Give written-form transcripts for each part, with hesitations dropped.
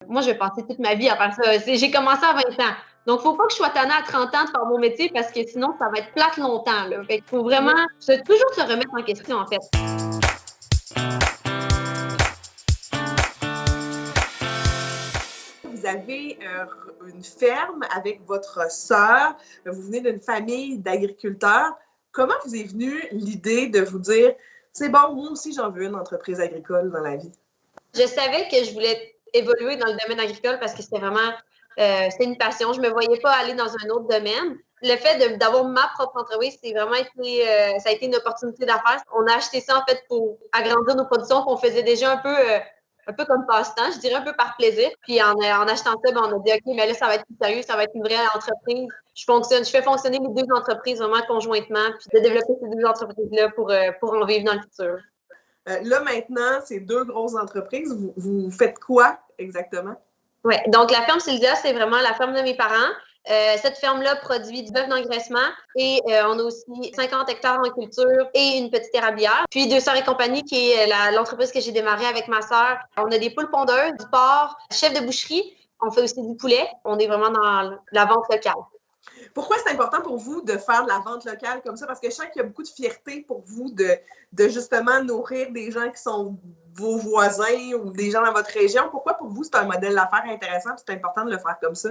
Moi, je vais passer toute ma vie à faire ça. J'ai commencé à 20 ans. Donc, faut pas que je sois tannée à 30 ans de faire mon métier parce que sinon, ça va être plate longtemps, là. Fait qu'il faut vraiment toujours se remettre en question, en fait. Vous avez une ferme avec votre sœur. Vous venez d'une famille d'agriculteurs. Comment vous est venue l'idée de vous dire, c'est bon, moi aussi, j'en veux une entreprise agricole dans la vie? Je savais que je voulais évoluer dans le domaine agricole parce que c'était vraiment c'était une passion. Je me voyais pas aller dans un autre domaine. Le fait d'avoir ma propre entreprise, c'est vraiment été, ça a été une opportunité d'affaires. On a acheté ça en fait pour agrandir nos productions qu'on faisait déjà un peu comme passe-temps, je dirais un peu par plaisir. Puis en achetant ça, on a dit OK, mais là ça va être plus sérieux, ça va être une vraie entreprise. Je fais fonctionner les deux entreprises vraiment conjointement, puis de développer ces deux entreprises-là pour en vivre dans le futur. Là, maintenant, c'est deux grosses entreprises. Vous faites quoi exactement? Oui, donc la ferme Sylvia, c'est vraiment la ferme de mes parents. Cette ferme-là produit du bœuf d'engraissement et on a aussi 50 hectares en culture et une petite érablière. Puis Deux Sœurs et compagnie, qui est l'entreprise que j'ai démarrée avec ma sœur. On a des poules pondeuses, du porc, chef de boucherie. On fait aussi du poulet. On est vraiment dans la vente locale. Pourquoi c'est important pour vous de faire de la vente locale comme ça? Parce que je sens qu'il y a beaucoup de fierté pour vous de justement nourrir des gens qui sont vos voisins ou des gens dans votre région. Pourquoi pour vous c'est un modèle d'affaires intéressant et c'est important de le faire comme ça?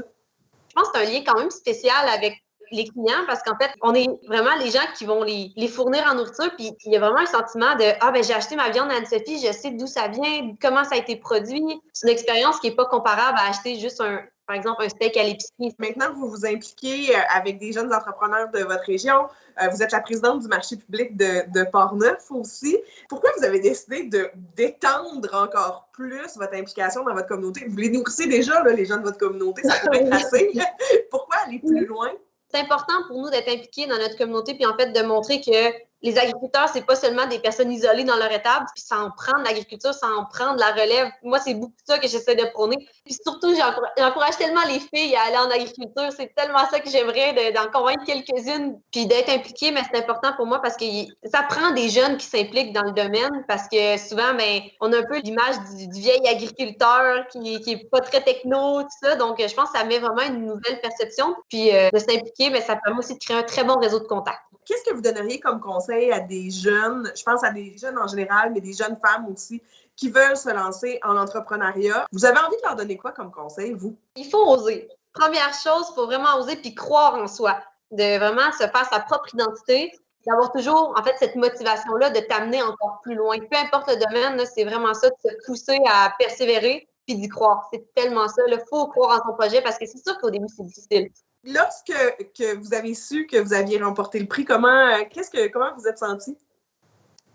Je pense que c'est un lien quand même spécial avec les clients parce qu'en fait, on est vraiment les gens qui vont les fournir en nourriture. Puis il y a vraiment un sentiment de « Ah, ben j'ai acheté ma viande à Anne-Sophie, je sais d'où ça vient, comment ça a été produit. » C'est une expérience qui n'est pas comparable à acheter juste par exemple, un steak à l'épicerie. Maintenant, vous vous impliquez avec des jeunes entrepreneurs de votre région. Vous êtes la présidente du marché public de Portneuf aussi. Pourquoi vous avez décidé d'étendre encore plus votre implication dans votre communauté? Vous les nourrissez déjà, là, les gens de votre communauté, ça pourrait être assez. Pourquoi aller plus loin? C'est important pour nous d'être impliqués dans notre communauté puis en fait de montrer que les agriculteurs, c'est pas seulement des personnes isolées dans leur étable, puis ça en prend de l'agriculture, ça en prend de la relève. Moi, c'est beaucoup ça que j'essaie de prôner. Puis surtout, j'encourage tellement les filles à aller en agriculture. C'est tellement ça que j'aimerais d'en convaincre quelques-unes, puis d'être impliquée, mais c'est important pour moi parce que ça prend des jeunes qui s'impliquent dans le domaine parce que souvent, on a un peu l'image du vieil agriculteur qui est pas très techno, tout ça. Donc, je pense que ça met vraiment une nouvelle perception. Puis de s'impliquer, mais ça permet aussi de créer un très bon réseau de contacts. Qu'est-ce que vous donneriez comme conseil à des jeunes, je pense à des jeunes en général, mais des jeunes femmes aussi, qui veulent se lancer en entrepreneuriat? Vous avez envie de leur donner quoi comme conseil, vous? Il faut oser. Première chose, il faut vraiment oser puis croire en soi, de vraiment se faire sa propre identité, d'avoir toujours, en fait, cette motivation-là de t'amener encore plus loin. Peu importe le domaine, là, c'est vraiment ça, de se pousser à persévérer puis d'y croire. C'est tellement ça. Il faut croire en son projet parce que c'est sûr qu'au début, c'est difficile. Lorsque vous avez su que vous aviez remporté le prix, comment vous êtes sentie?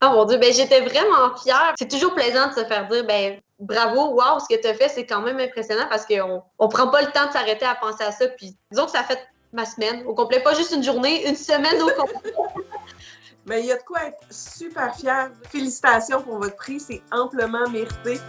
Oh mon Dieu, j'étais vraiment fière. C'est toujours plaisant de se faire dire, bravo, wow, ce que tu as fait, c'est quand même impressionnant parce qu'on ne prend pas le temps de s'arrêter à penser à ça. Puis disons que ça fait ma semaine au complet, pas juste une journée, une semaine au complet. Il y a de quoi être super fière. Félicitations pour votre prix, c'est amplement mérité.